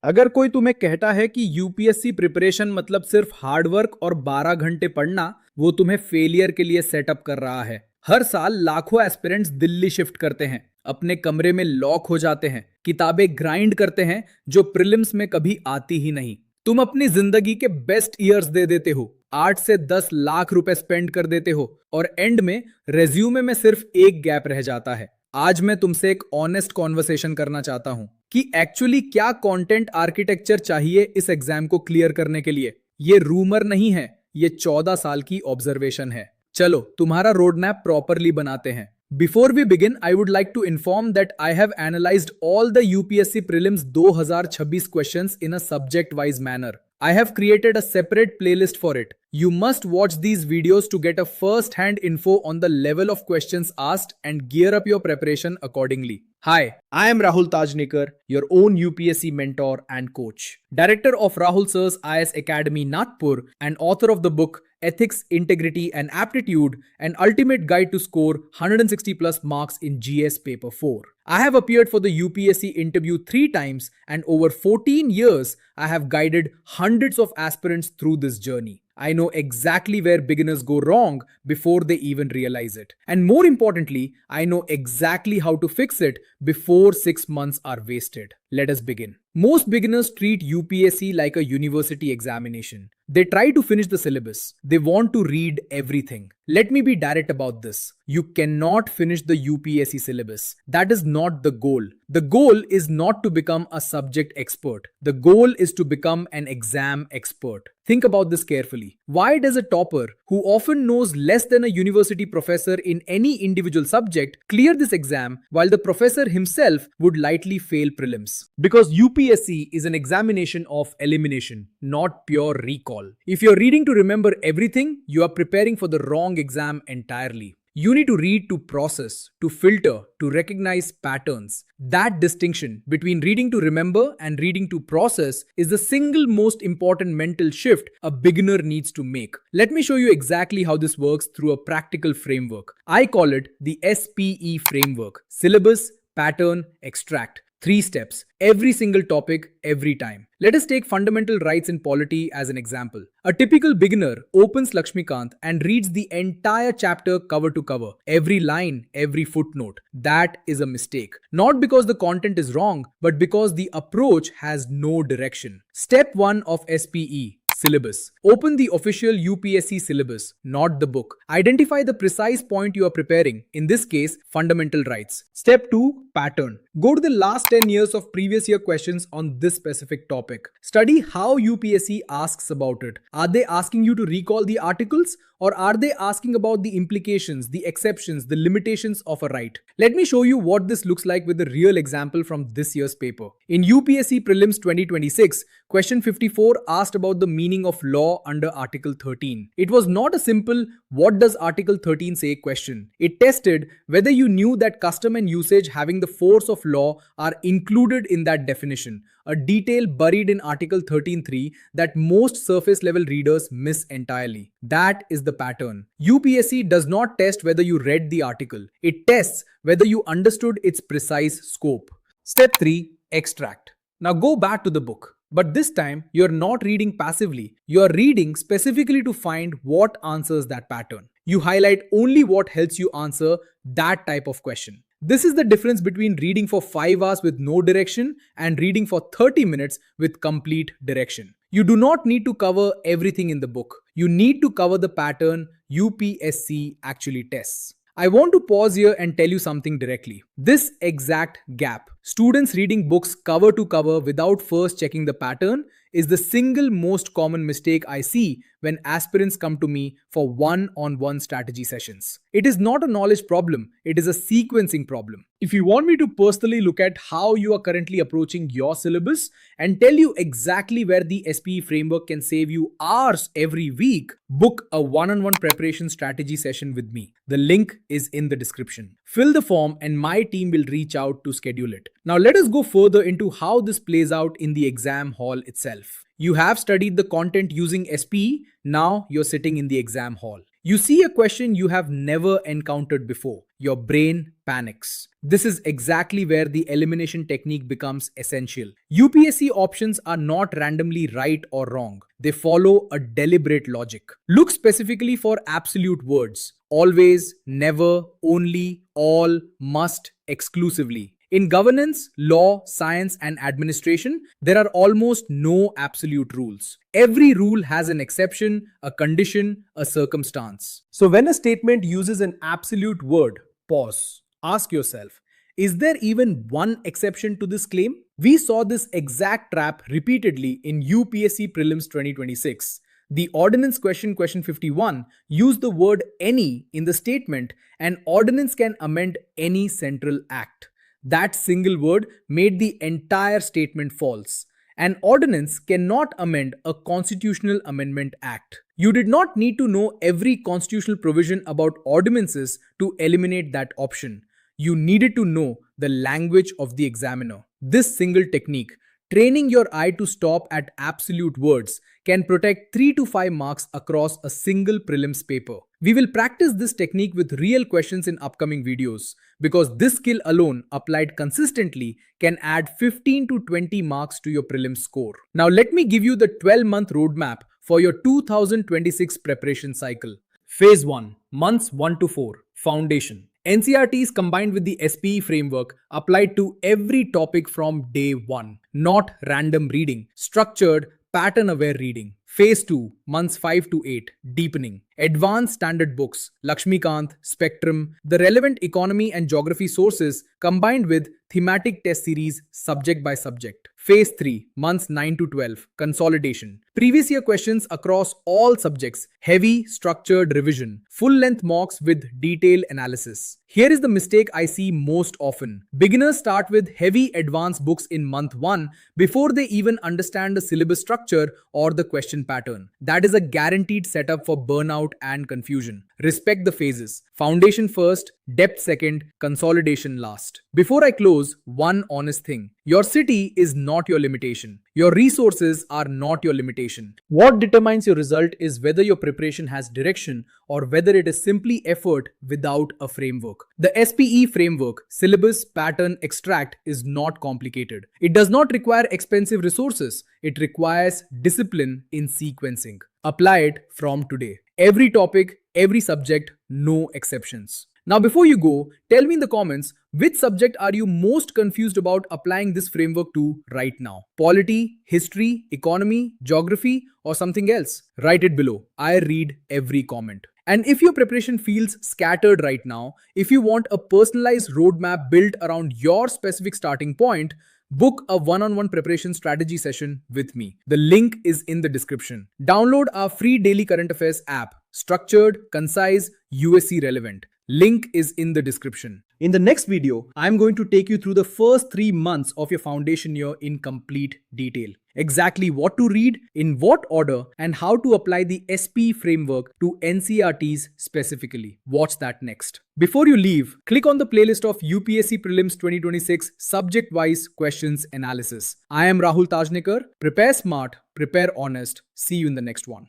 अगर कोई तुम्हें कहता है कि यूपीएससी प्रिपरेशन मतलब सिर्फ हार्ड वर्क और 12 घंटे पढ़ना, वो तुम्हें फेलियर के लिए सेटअप कर रहा है। हर साल लाखों एस्पिरेंट्स दिल्ली शिफ्ट करते हैं, अपने कमरे में लॉक हो जाते हैं, किताबें ग्राइंड करते हैं जो प्रीलिम्स में कभी आती ही नहीं। तुम अपनी जिंदगी के बेस्ट ईयर्स दे देते हो, 8 से 10 लाख रुपए स्पेंड कर देते हो और एंड में रेज्यूमे में सिर्फ एक गैप रह जाता है। आज मैं तुमसे एक ऑनेस्ट कॉन्वर्सेशन करना चाहता हूं कि एक्चुअली क्या कंटेंट आर्किटेक्चर चाहिए इस एग्जाम को क्लियर करने के लिए। ये रूमर नहीं है, ये 14 साल की ऑब्जर्वेशन है। चलो तुम्हारा रोड मैप प्रॉपरली बनाते हैं। Before we begin, I would like to inform that I have analyzed all the UPSC Prelims 2026 questions in a subject-wise manner. I have created a separate playlist for it. You must watch these videos to get a first-hand info on the level of questions asked and gear up your preparation accordingly. Hi, I am Rahul Tajnekar, your own UPSC mentor and coach. Director of Rahul Sir's IS Academy Nagpur and author of the book Ethics, Integrity and Aptitude, an ultimate guide to score 160 plus marks in GS Paper 4. I have appeared for the UPSC interview 3 times and over 14 years, I have guided hundreds of aspirants through this journey. I know exactly where beginners go wrong before they even realize it. And more importantly, I know exactly how to fix it before 6 months are wasted. Let us begin. Most beginners treat UPSC like a university examination. They try to finish the syllabus. They want to read everything. Let me be direct about this. You cannot finish the UPSC syllabus. That is not the goal. The goal is not to become a subject expert. The goal is to become an exam expert. Think about this carefully. Why does a topper, who often knows less than a university professor in any individual subject, clear this exam while the professor himself would lightly fail prelims? Because UPSC is an examination of elimination, not pure recall. If you're reading to remember everything, you are preparing for the wrong exam entirely. You need to read to process, to filter, to recognize patterns. That distinction between reading to remember and reading to process is the single most important mental shift a beginner needs to make. Let me show you exactly how this works through a practical framework. I call it the SPE Framework: Syllabus, Pattern, Extract. 3 steps, every single topic, every time. Let us take fundamental rights in polity as an example. A typical beginner opens Lakshmikant and reads the entire chapter cover to cover, every line, every footnote. That is a mistake. Not because the content is wrong, but because the approach has no direction. Step 1 of SPE. Syllabus. Open the official UPSC syllabus, not the book. Identify the precise point you are preparing, in this case, fundamental rights. Step 2, pattern. Go to the last 10 years of previous year questions on this specific topic. Study how UPSC asks about it. Are they asking you to recall the articles, or are they asking about the implications, the exceptions, the limitations of a right? Let me show you what this looks like with a real example from this year's paper. In UPSC Prelims 2026, question 54 asked about the meaning of law under Article 13. It was not a simple "what does Article 13 say" question. It tested whether you knew that custom and usage having the force of law are included in that definition, a detail buried in Article 13.3 that most surface level readers miss entirely. That is the pattern. UPSC does not test whether you read the article. It tests whether you understood its precise scope. Step 3, extract. Now go back to the book. But this time, you're not reading passively. You're reading specifically to find what answers that pattern. You highlight only what helps you answer that type of question. This is the difference between reading for 5 hours with no direction and reading for 30 minutes with complete direction. You do not need to cover everything in the book. You need to cover the pattern UPSC actually tests. I want to pause here and tell you something directly. This exact gap, students reading books cover to cover without first checking the pattern, is the single most common mistake I see when aspirants come to me for one-on-one strategy sessions. It is not a knowledge problem, it is a sequencing problem. If you want me to personally look at how you are currently approaching your syllabus and tell you exactly where the SPE framework can save you hours every week, book a one-on-one preparation strategy session with me. The link is in the description. Fill the form and my team will reach out to schedule it. Now let us go further into how this plays out in the exam hall itself. You have studied the content using SPE, now you're sitting in the exam hall. You see a question you have never encountered before. Your brain panics. This is exactly where the elimination technique becomes essential. UPSC options are not randomly right or wrong. They follow a deliberate logic. Look specifically for absolute words. Always, never, only, all, must, exclusively. In governance, law, science, and administration, there are almost no absolute rules. Every rule has an exception, a condition, a circumstance. So when a statement uses an absolute word, pause. Ask yourself, is there even one exception to this claim? We saw this exact trap repeatedly in UPSC Prelims 2026. The ordinance question 51 used the word any in the statement, and ordinance can amend any central act. That single word made the entire statement false. An ordinance cannot amend a constitutional amendment act. You did not need to know every constitutional provision about ordinances to eliminate that option. You needed to know the language of the examiner. This single technique, training your eye to stop at absolute words, can protect 3 to 5 marks across a single prelims paper. We will practice this technique with real questions in upcoming videos, because this skill alone, applied consistently, can add 15 to 20 marks to your prelims score. Now let me give you the 12-month roadmap for your 2026 preparation cycle. Phase 1, months 1 to 4, Foundation. NCERTs combined with the SPE framework applied to every topic from day 1. Not random reading, structured, pattern-aware reading. Phase 2, months 5 to 8, Deepening. Advanced standard books, Lakshmikant, Spectrum, the relevant economy and geography sources combined with thematic test series subject by subject. Phase 3, months 9 to 12, Consolidation. Previous year questions across all subjects, heavy structured revision, full-length mocks with detailed analysis. Here is the mistake I see most often. Beginners start with heavy advanced books in month 1 before they even understand the syllabus structure or the question pattern. That is a guaranteed setup for burnout and confusion. Respect the phases. Foundation first, depth second, consolidation last. Before I close, one honest thing. Your city is not your limitation. Your resources are not your limitation. What determines your result is whether your preparation has direction or whether it is simply effort without a framework. The SPE framework, Syllabus, Pattern, Extract, is not complicated. It does not require expensive resources. It requires discipline in sequencing. Apply it from today. Every topic, every subject, no exceptions. Now before you go, tell me in the comments, which subject are you most confused about applying this framework to right now? Polity, history, economy, geography, or something else? Write it below. I read every comment. And if your preparation feels scattered right now, if you want a personalized roadmap built around your specific starting point, book a one-on-one preparation strategy session with me. The link is in the description. Download our free daily current affairs app. Structured, concise, USC relevant. Link is in the description. In the next video, I'm going to take you through the first 3 months of your foundation year in complete detail. Exactly what to read, in what order, and how to apply the SPE framework to NCERTs specifically. Watch that next. Before you leave, click on the playlist of UPSC Prelims 2026 subject-wise questions analysis. I am Rahul Tajnekar. Prepare smart, prepare honest. See you in the next one.